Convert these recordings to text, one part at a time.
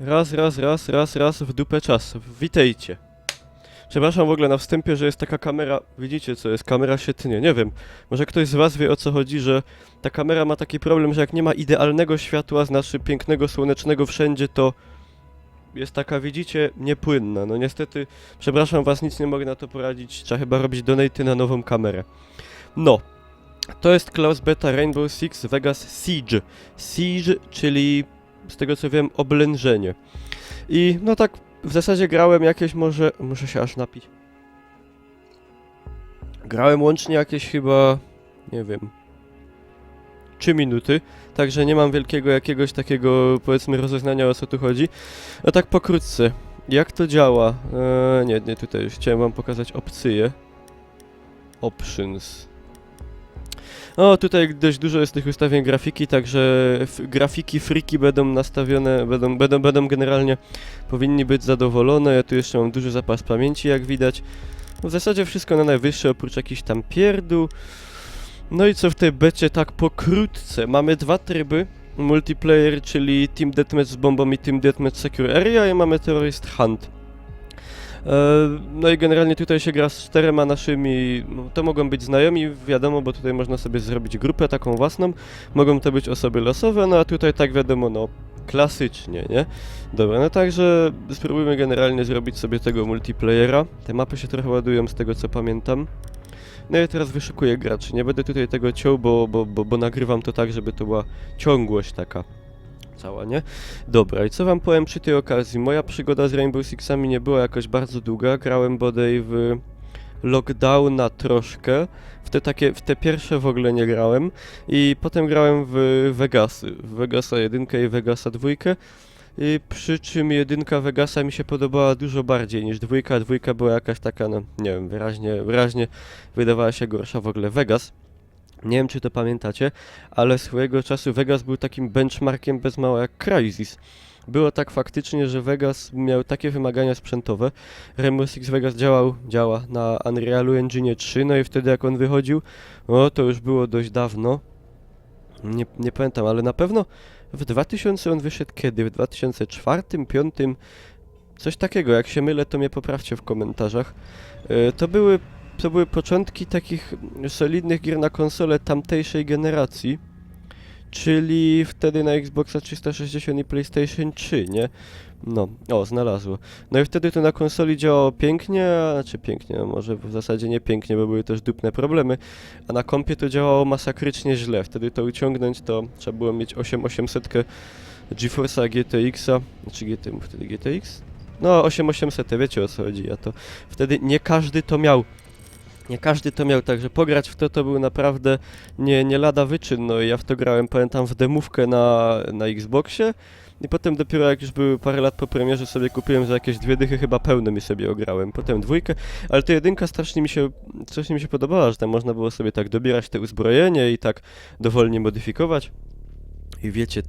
Raz, w dupę czas. Witajcie. Przepraszam w ogóle na wstępie, że jest taka kamera, widzicie co jest, kamera się tnie, nie wiem. Może ktoś z was wie o co chodzi, że ta kamera ma taki problem, że jak nie ma idealnego światła, znaczy pięknego, słonecznego wszędzie, to jest taka, widzicie, niepłynna. No niestety, przepraszam was, nic nie mogę na to poradzić, trzeba chyba robić donaty na nową kamerę. No, to jest Klaus Beta Rainbow Six Vegas Siege. Siege, czyli z tego co wiem, oblężenie. I no tak w zasadzie grałem jakieś może... Muszę się aż napić. Grałem łącznie jakieś chyba... nie wiem... 3 minuty, także nie mam wielkiego jakiegoś takiego powiedzmy rozeznania o co tu chodzi. No tak pokrótce. Jak to działa? Nie tutaj już chciałem wam pokazać opcje. Options. No tutaj dość dużo jest tych ustawień grafiki, także grafiki freaky będą nastawione, będą generalnie powinni być zadowolone. Ja tu jeszcze mam duży zapas pamięci, jak widać. W zasadzie wszystko na najwyższe, oprócz jakichś tam pierdół. No i co w tej becie tak pokrótce? Mamy dwa tryby. Multiplayer, czyli Team Deathmatch z bombą i Team Deathmatch Secure Area i mamy Terrorist Hunt. No i generalnie tutaj się gra z 4 naszymi, no to mogą być znajomi, wiadomo, bo tutaj można sobie zrobić grupę taką własną, mogą to być osoby losowe, no a tutaj tak wiadomo, no klasycznie, nie? Dobra, no także spróbujmy generalnie zrobić sobie tego multiplayera. Te mapy się trochę ładują z tego co pamiętam. No i teraz wyszukuję graczy, nie będę tutaj tego ciął, bo nagrywam to tak, żeby to była ciągłość taka. Cała, nie? Dobra, i co wam powiem przy tej okazji? Moja przygoda z Rainbow Sixami nie była jakoś bardzo długa, grałem bodaj w Lockdowna troszkę, w te pierwsze w ogóle nie grałem i potem grałem w Vegasy, w Vegasa 1 i Vegasa 2 i przy czym jedynka Vegasa mi się podobała dużo bardziej niż dwójka, dwójka była jakaś taka, no nie wiem, wyraźnie wydawała się gorsza w ogóle. Vegas, nie wiem czy to pamiętacie, ale swojego czasu Vegas był takim benchmarkiem bez mała jak Crysis. Było tak faktycznie, że Vegas miał takie wymagania sprzętowe. Rainbow Six Vegas działa na Unrealu Engine 3, no i wtedy jak on wychodził, o to już było dość dawno. Nie pamiętam, ale na pewno w 2000 on wyszedł kiedy? W 2004, 2005? Coś takiego, jak się mylę to mnie poprawcie w komentarzach. To były początki takich solidnych gier na konsolę tamtejszej generacji, czyli wtedy na Xboxa 360 i PlayStation 3, nie? No, o, znalazło. No i wtedy to na konsoli działało pięknie, znaczy pięknie, no może w zasadzie nie pięknie, bo były też dupne problemy, a na kompie to działało masakrycznie źle. Wtedy to uciągnąć to trzeba było mieć 8800 GeForce'a GTX-a, znaczy wtedy GTX? No, 8800, wiecie o co chodzi, a to wtedy nie każdy to miał. Nie każdy to miał, także pograć w to był naprawdę nie lada wyczyn, no i ja w to grałem, pamiętam, w demówkę na Xboxie i potem dopiero jak już były parę lat po premierze sobie kupiłem za jakieś 2 dychy, chyba pełne mi sobie ograłem, potem dwójkę, ale ta jedynka strasznie mi się podobała, że tam można było sobie tak dobierać te uzbrojenie i tak dowolnie modyfikować. I wiecie,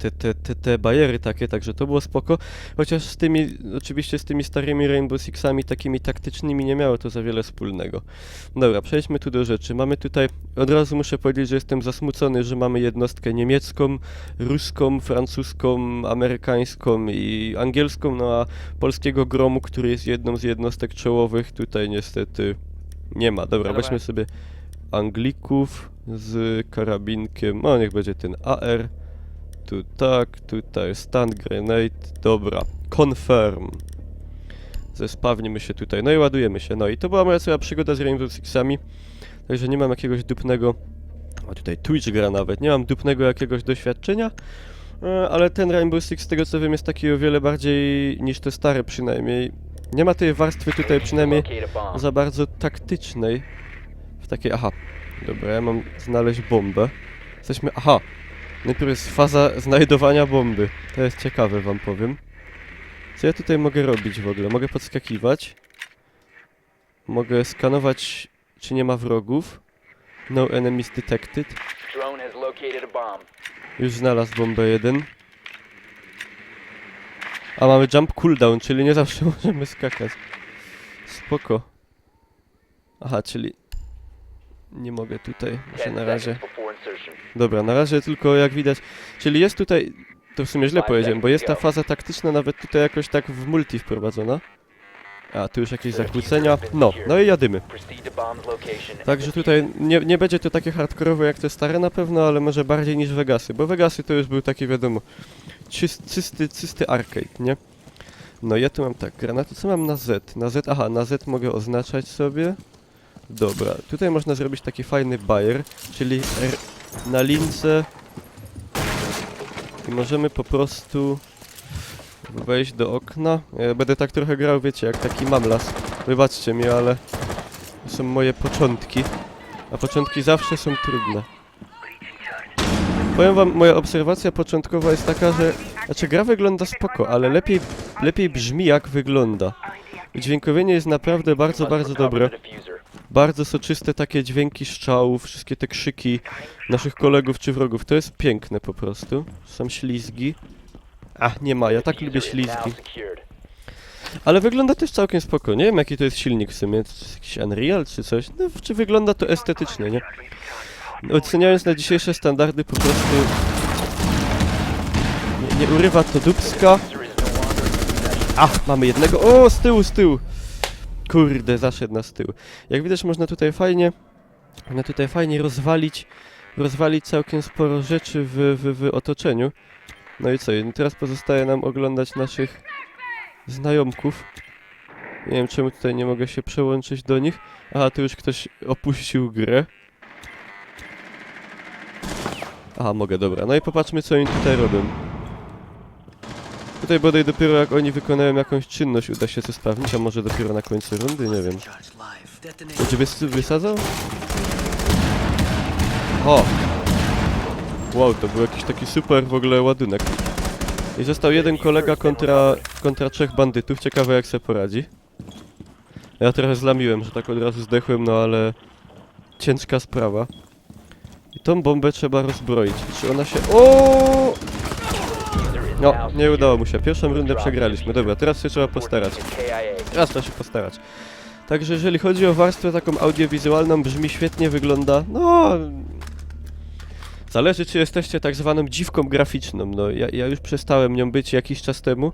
te bariery takie, także to było spoko, chociaż oczywiście z tymi starymi Rainbow Sixami takimi taktycznymi nie miało to za wiele wspólnego. Dobra, przejdźmy tu do rzeczy. Mamy tutaj, od razu muszę powiedzieć, że jestem zasmucony, że mamy jednostkę niemiecką, ruską, francuską, amerykańską i angielską, no a polskiego Gromu, który jest jedną z jednostek czołowych, tutaj niestety nie ma. Dobra, weźmy sobie Anglików z karabinkiem, o niech będzie ten AR. Tu tak, tutaj stand grenade, dobra, confirm. Zespawnimy się tutaj, no i ładujemy się, no i to była moja cała przygoda z Rainbow Sixami. Także nie mam jakiegoś dupnego, o tutaj Twitch gra nawet, nie mam dupnego jakiegoś doświadczenia. Ale ten Rainbow Six, z tego co wiem, jest taki o wiele bardziej niż te stare przynajmniej. Nie ma tej warstwy tutaj przynajmniej za bardzo taktycznej. W takiej, aha, dobra, ja mam znaleźć bombę. Jesteśmy, aha. Najpierw jest faza znajdowania bomby. To jest ciekawe, wam powiem. Co ja tutaj mogę robić w ogóle? Mogę podskakiwać. Mogę skanować, czy nie ma wrogów. No enemies detected. Już znalazł bombę jeden. A mamy jump cooldown, czyli nie zawsze możemy skakać. Spoko. Aha, czyli... Nie mogę tutaj, muszę na razie... Dobra, na razie tylko jak widać, czyli jest tutaj to w sumie źle powiedziałem, bo jest ta faza taktyczna nawet tutaj jakoś tak w multi wprowadzona. A, tu już jakieś zakłócenia. No i jadymy. Także tutaj nie będzie to takie hardkorowe jak te stare na pewno, ale może bardziej niż Vegasy, bo Vegasy to już był taki, wiadomo, czysty arcade, nie? No ja tu mam tak, granaty, co mam na Z? Aha, na Z mogę oznaczać sobie. Dobra, tutaj można zrobić taki fajny bajer, czyli na lince i możemy po prostu wejść do okna. Ja będę tak trochę grał, wiecie, jak taki mamlas. Wybaczcie mi, ale to są moje początki, a początki zawsze są trudne. Powiem wam, moja obserwacja początkowa jest taka, że... Znaczy, gra wygląda spoko, ale lepiej brzmi jak wygląda. Dźwiękowienie jest naprawdę bardzo dobre. Bardzo soczyste takie dźwięki strzałów, wszystkie te krzyki naszych kolegów czy wrogów. To jest piękne po prostu. Są ślizgi. Nie ma, ja tak lubię ślizgi. Ale wygląda też całkiem spoko. Nie wiem jaki to jest silnik w sumie. To jest jakiś Unreal czy coś? No, czy wygląda to estetycznie, nie? Oceniając na dzisiejsze standardy po prostu... Nie urywa to dupska. Mamy jednego. O, z tyłu! Kurde, zaszedł nas z tyłu. Jak widać można tutaj fajnie rozwalić całkiem sporo rzeczy w otoczeniu. No i co, teraz pozostaje nam oglądać naszych znajomków. Nie wiem czemu tutaj nie mogę się przełączyć do nich. Aha, tu już ktoś opuścił grę. Aha, mogę, dobra. No i popatrzmy co oni tutaj robią. Tutaj bodaj dopiero jak oni wykonają jakąś czynność uda się zesprawnić, a może dopiero na końcu rundy, nie wiem. Będzie wysadzał? O! Wow, to był jakiś taki super w ogóle ładunek. I został jeden kolega kontra 3 bandytów, ciekawe jak sobie poradzi. Ja trochę zlamiłem, że tak od razu zdechłem, no ale... ciężka sprawa. I tą bombę trzeba rozbroić. Czy ona się... O! No, nie udało mu się. Pierwszą rundę przegraliśmy. Dobra, teraz się trzeba postarać. Teraz trzeba się postarać. Także jeżeli chodzi o warstwę taką audiowizualną, brzmi świetnie, wygląda... No... Zależy czy jesteście tak zwaną dziwką graficzną. No, ja już przestałem nią być jakiś czas temu.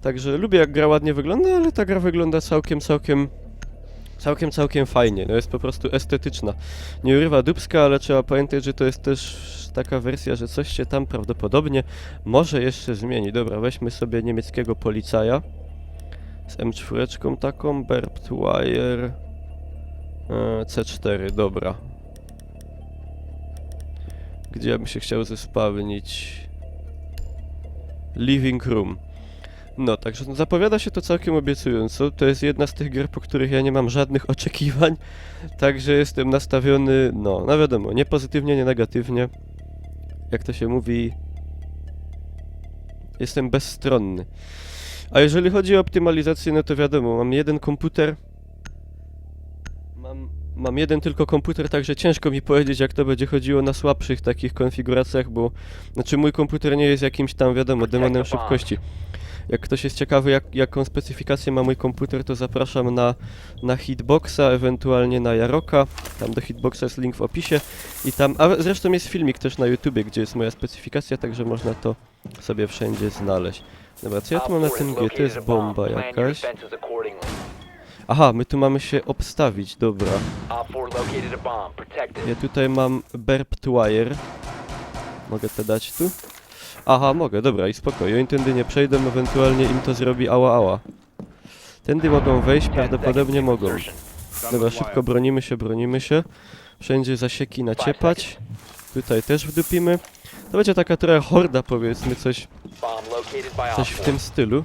Także lubię jak gra ładnie wygląda, ale ta gra wygląda całkiem fajnie. No jest po prostu estetyczna. Nie urywa dupska, ale trzeba pamiętać, że to jest też taka wersja, że coś się tam prawdopodobnie może jeszcze zmieni. Dobra, weźmy sobie niemieckiego policaja. Z M4 taką, Barbed Wire. C4, dobra. Gdzie ja bym się chciał zespawnić? Living Room. No, także zapowiada się to całkiem obiecująco. To jest jedna z tych gier, po których ja nie mam żadnych oczekiwań. Także jestem nastawiony, no wiadomo, nie pozytywnie, nie negatywnie. Jak to się mówi... Jestem bezstronny. A jeżeli chodzi o optymalizację, no to wiadomo, mam jeden komputer. Mam jeden tylko komputer, także ciężko mi powiedzieć, jak to będzie chodziło na słabszych takich konfiguracjach, bo... Znaczy mój komputer nie jest jakimś tam, wiadomo, demonem szybkości. Jak ktoś jest ciekawy, jaką specyfikację ma mój komputer, to zapraszam na Hitboxa, ewentualnie na Jaroka. Tam do Hitboxa jest link w opisie. I tam, a zresztą jest filmik też na YouTubie, gdzie jest moja specyfikacja, także można to sobie wszędzie znaleźć. Dobra, co ja tu mam na tym G? To jest bomba jakaś. Aha, my tu mamy się obstawić, dobra. Ja tutaj mam Barbed Wire. Mogę to dać tu? Aha, mogę, dobra i spokojnie. Oni tędy nie przejdą, ewentualnie im to zrobi ała. Tędy mogą wejść, prawdopodobnie mogą. Dobra, szybko bronimy się. Wszędzie zasieki naciepać. Tutaj też wdupimy. To będzie taka trochę horda, powiedzmy, coś w tym stylu.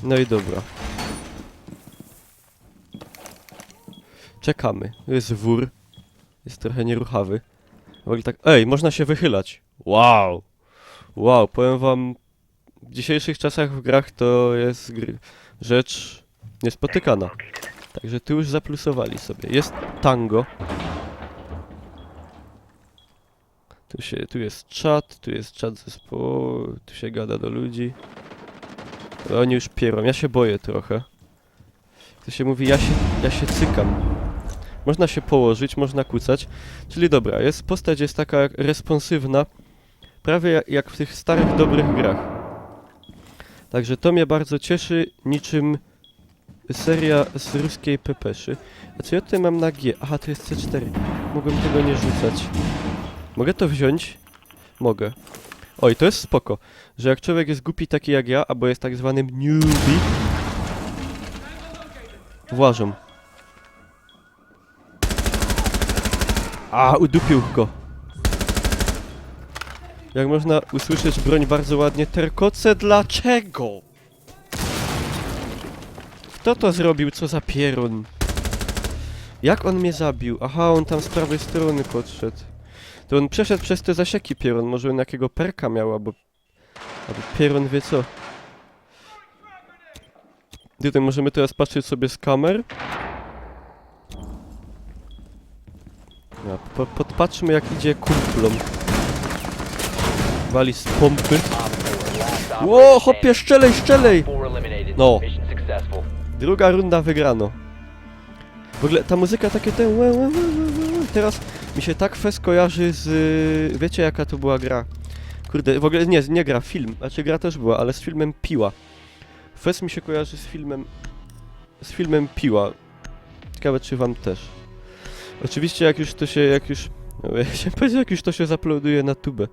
No i dobra. Czekamy. To jest wór. Jest trochę nieruchawy. W ogóle tak... Ej, można się wychylać. Wow! Wow, powiem wam, w dzisiejszych czasach w grach to jest rzecz niespotykana. Także tu już zaplusowali sobie. Jest tango. Tu jest czat zespołu, tu się gada do ludzi. Oni już pierą, ja się boję trochę. To się mówi, ja się cykam. Można się położyć, można kucać. Czyli dobra, postać jest taka responsywna. Prawie jak w tych starych, dobrych grach. Także to mnie bardzo cieszy, niczym seria z ruskiej pepeszy. A co ja tutaj mam na G? Aha, to jest C4. Mogłem tego nie rzucać. Mogę to wziąć? Mogę. Oj, to jest spoko, że jak człowiek jest głupi taki jak ja, albo jest tak zwanym newbie, włażą. A, udupił go. Jak można usłyszeć broń bardzo ładnie, terkoce dlaczego? Kto to zrobił? Co za pierun? Jak on mnie zabił? Aha, on tam z prawej strony podszedł. To on przeszedł przez te zasieki pierun. Może on jakiego perka miał, albo pierun wie co. Tutaj możemy teraz patrzeć sobie z kamer. No, podpatrzmy jak idzie kumplom. Wali z pompy. Ło, hopie, szczelej, szczelej! No. Druga runda wygrano. W ogóle ta muzyka takie te... Teraz mi się tak fest kojarzy z... Wiecie jaka to była gra? Kurde, w ogóle nie gra, film. Znaczy gra też była, ale z filmem Piła. Fest mi się kojarzy z filmem... Z filmem Piła. Ciekawe czy wam też. Oczywiście jak już to się... No, ja chciałem powiedzieć, jak już to się zaploduje na tubę.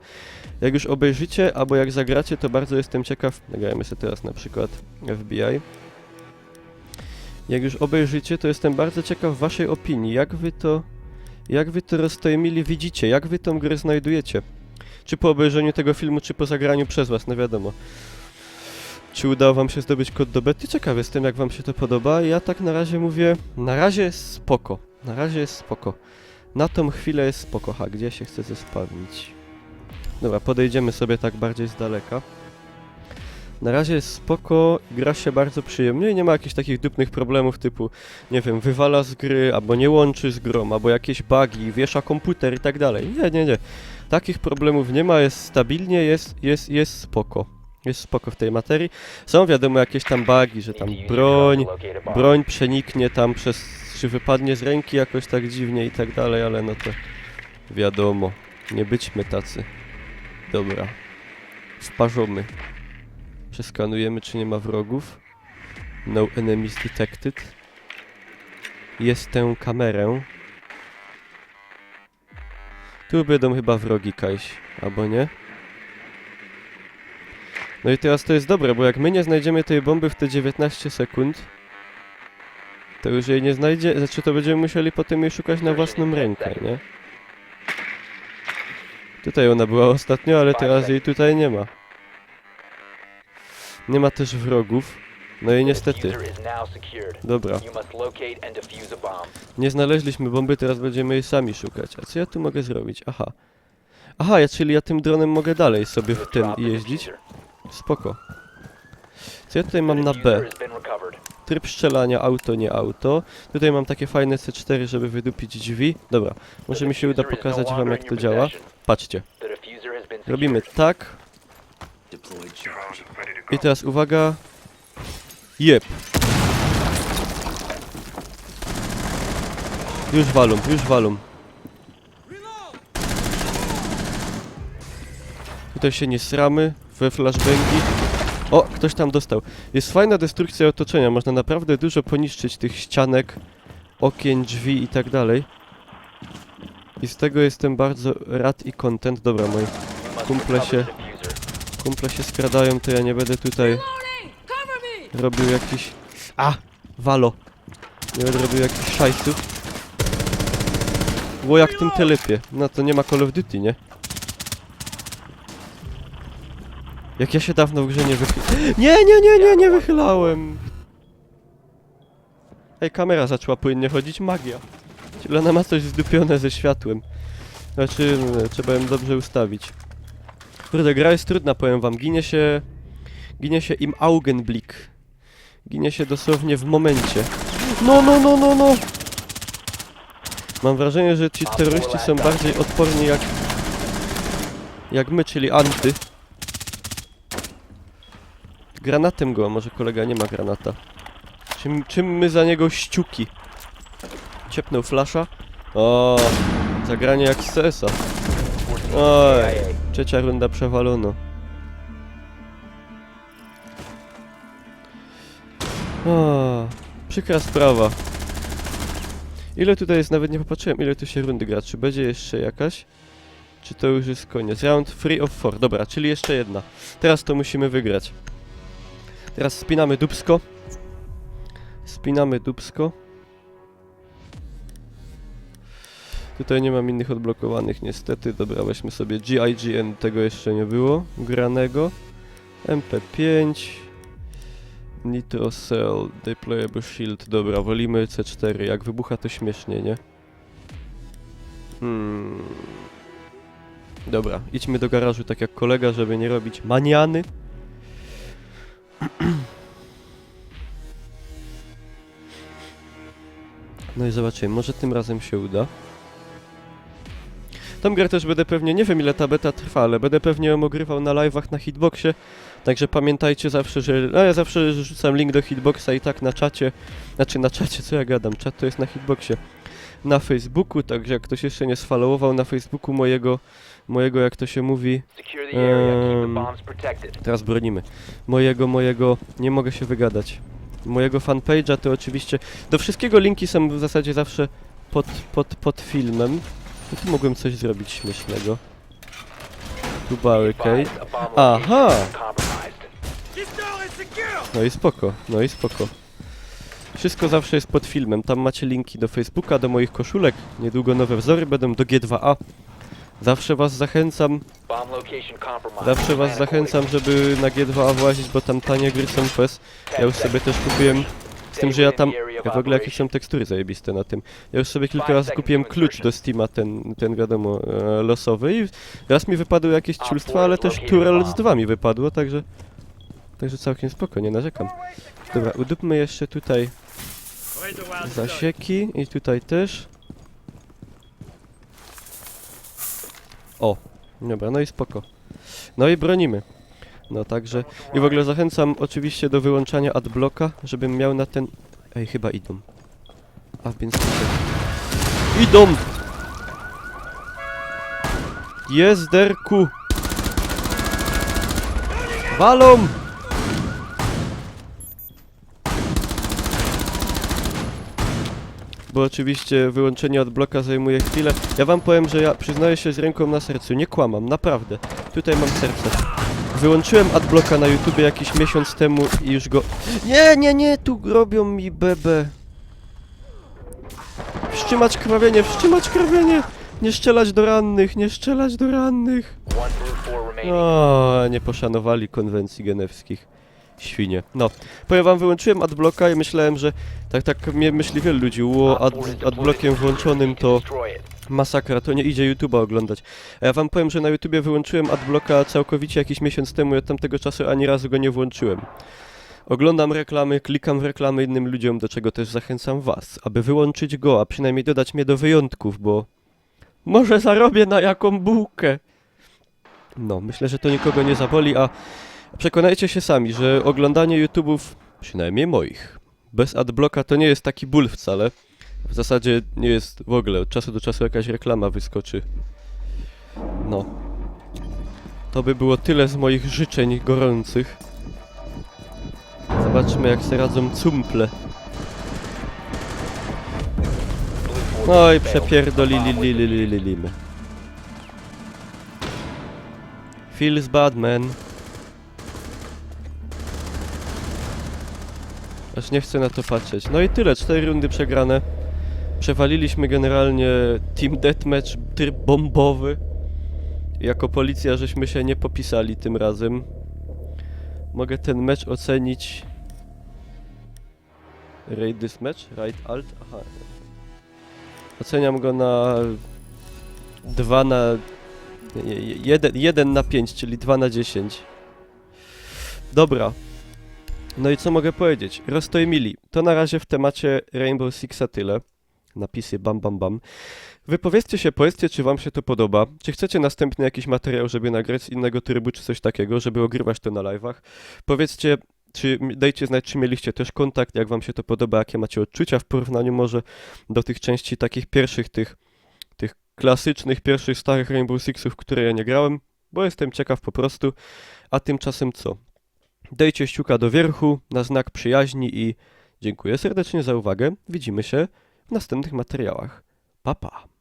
Jak już obejrzycie, albo jak zagracie, to bardzo jestem ciekaw... Nagrajmy sobie teraz na przykład FBI. Jak już obejrzycie, to jestem bardzo ciekaw waszej opinii. Jak wy to rozstojmili widzicie? Jak wy tą grę znajdujecie? Czy po obejrzeniu tego filmu, czy po zagraniu przez was, no wiadomo. Czy udało wam się zdobyć kod do bety? Ciekaw jestem, jak wam się to podoba. Ja tak na razie mówię, na razie jest spoko. Na razie jest spoko. Na tą chwilę jest spoko. Ha, gdzie się chce zespawnić? Dobra, podejdziemy sobie tak bardziej z daleka. Na razie jest spoko, gra się bardzo przyjemnie i nie ma jakichś takich dupnych problemów typu, nie wiem, wywala z gry, albo nie łączy z grą, albo jakieś bugi, wiesza komputer i tak dalej. Nie. Takich problemów nie ma, jest stabilnie, jest spoko. Jest spoko w tej materii. Są wiadomo jakieś tam bugi, że tam broń przeniknie tam przez, czy wypadnie z ręki jakoś tak dziwnie i tak dalej, ale no to wiadomo, nie byćmy tacy. Dobra, wparzamy. Przeskanujemy, czy nie ma wrogów. No enemies detected. Jest tę kamerę. Tu będą chyba wrogi kajś, albo nie? No i teraz to jest dobre, bo jak my nie znajdziemy tej bomby w te 19 sekund, to już jej nie znajdzie, znaczy to będziemy musieli potem jej szukać na własną rękę, nie? Tutaj ona była ostatnio, ale teraz jej tutaj nie ma. Nie ma też wrogów. No i niestety. Dobra. Nie znaleźliśmy bomby, teraz będziemy jej sami szukać. A co ja tu mogę zrobić? Aha. Aha, czyli ja tym dronem mogę dalej sobie w tym jeździć. Spoko. Co ja tutaj mam na B? Tryb strzelania, auto, nie auto. Tutaj mam takie fajne C4, żeby wydupić drzwi. Dobra, może mi się uda pokazać wam jak to działa. Patrzcie. Robimy tak. I teraz uwaga. Jep. Już walą. Tutaj się nie sramy we flashbangi. O, ktoś tam dostał. Jest fajna destrukcja otoczenia, można naprawdę dużo poniszczyć tych ścianek, okien, drzwi i tak dalej. I z tego jestem bardzo rad i content. Dobra, moi kumple się skradają, to ja nie będę tutaj robił jakiś... Walo! Nie będę robił jakichś szajsów. Było jak tym telepie. No to nie ma Call of Duty, nie? Jak ja się dawno w grze nie wychylałem. Nie wychylałem! Ej, kamera zaczęła płynnie chodzić, magia. Czyli ona ma coś zdupione ze światłem. Znaczy, trzeba ją dobrze ustawić. Kurde, gra jest trudna, powiem wam. Ginie się im Augenblick. Ginie się dosłownie w momencie. No! Mam wrażenie, że ci terroryści są bardziej odporni jak my, czyli anty. Granatem go, a może kolega nie ma granata. Czym my za niego ściuki? Ciepnął flasza. O, zagranie jak z CS-a. Oj, trzecia runda przewalono. O, przykra sprawa. Ile tutaj jest? Nawet nie popatrzyłem, ile tu się rundy gra. Czy będzie jeszcze jakaś? Czy to już jest koniec? Round 3 of 4. Dobra, czyli jeszcze jedna. Teraz to musimy wygrać. Teraz spinamy dupsko. Spinamy dupsko. Tutaj nie mam innych odblokowanych niestety. Dobra, weźmy sobie GIGN, tego jeszcze nie było granego. MP5. Nitro Cell, Deployable Shield. Dobra, wolimy C4. Jak wybucha to śmiesznie, nie? Dobra, idźmy do garażu tak jak kolega, żeby nie robić maniany. No i zobaczymy, może tym razem się uda. Tą grę też będę pewnie, nie wiem ile ta beta trwa, ale będę pewnie ją ogrywał na live'ach na Hitboxie. Także pamiętajcie zawsze, że... No ja zawsze rzucam link do Hitboxa i tak na czacie. Znaczy na czacie, co ja gadam? Czat to jest na Hitboxie. Na Facebooku, także jak ktoś jeszcze nie sfollowował na Facebooku mojego jak to się mówi... Teraz bronimy. Mojego, nie mogę się wygadać. Mojego fanpage'a to oczywiście... Do wszystkiego linki są w zasadzie zawsze pod filmem. No tu mogłem coś zrobić śmiesznego. Tu barricade. Aha! No i spoko, no i spoko. Wszystko zawsze jest pod filmem. Tam macie linki do Facebooka, do moich koszulek. Niedługo nowe wzory będą do G2A. Zawsze was zachęcam, żeby na G2A włazić, bo tam tanie gry są fest. Ja już sobie też kupiłem, z tym, że ja tam, w ogóle jakie są tekstury zajebiste na tym. Ja już sobie kilka razy kupiłem klucz do Steama, ten wiadomo, losowy i raz mi wypadły jakieś ciulstwa, ale też Turel z 2 mi wypadło, także całkiem spoko, nie narzekam. Dobra, udupmy jeszcze tutaj zasieki i tutaj też. O, dobra, no i spoko. No i bronimy. No także... I w ogóle zachęcam oczywiście do wyłączania adblocka, żebym miał na ten... Ej, chyba idą. A więc tutaj... Idą! Jest derku! Walą! Bo oczywiście wyłączenie adblocka zajmuje chwilę. Ja wam powiem, że ja przyznaję się z ręką na sercu, nie kłamam, naprawdę. Tutaj mam serce. Wyłączyłem adblocka na YouTubie jakiś miesiąc temu i już go... Nie, tu robią mi bebe. Wstrzymać krwawienie, wstrzymać krwawienie! Nie strzelać do rannych, nie strzelać do rannych! O, nie poszanowali konwencji genewskich. Świnie. No, powiem wam, wyłączyłem adblocka i myślałem, że... Tak mnie myśli wielu ludzi, adblockiem włączonym to... Masakra, to nie idzie YouTube'a oglądać. A ja wam powiem, że na YouTubie wyłączyłem adblocka całkowicie jakiś miesiąc temu i od tamtego czasu ani razu go nie włączyłem. Oglądam reklamy, klikam w reklamy innym ludziom, do czego też zachęcam was, aby wyłączyć go, a przynajmniej dodać mnie do wyjątków, bo... Może zarobię na jaką bułkę. No, myślę, że to nikogo nie zaboli, a... Przekonajcie się sami, że oglądanie YouTube'ów, przynajmniej moich, bez adblocka to nie jest taki ból wcale. W zasadzie nie jest w ogóle, od czasu do czasu jakaś reklama wyskoczy. No. To by było tyle z moich życzeń gorących. Zobaczmy jak se radzą cumple. No i przepierdolililililililimy. Feels bad, man. Aż nie chcę na to patrzeć. No i tyle, 4 rundy przegrane. Przewaliliśmy generalnie Team Deathmatch, tryb bombowy. Jako policja żeśmy się nie popisali tym razem. Mogę ten mecz ocenić... Rate this match? Right alt? Aha. Oceniam go na... 2 na... 1 na 5, czyli 2 na 10. Dobra. No i co mogę powiedzieć? Roztojmili. To na razie w temacie Rainbow Sixa tyle. Napisy bam bam bam. Wypowiedzcie się, powiedzcie, czy wam się to podoba. Czy chcecie następny jakiś materiał, żeby nagrać z innego trybu, czy coś takiego, żeby ogrywać to na live'ach. Powiedzcie, dajcie znać, czy mieliście też kontakt, jak wam się to podoba, jakie macie odczucia w porównaniu może do tych części takich pierwszych, tych klasycznych, pierwszych starych Rainbow Sixów, w które ja nie grałem, bo jestem ciekaw po prostu. A tymczasem co? Dajcie ściuka do wierchu na znak przyjaźni i dziękuję serdecznie za uwagę. Widzimy się w następnych materiałach. Pa, pa.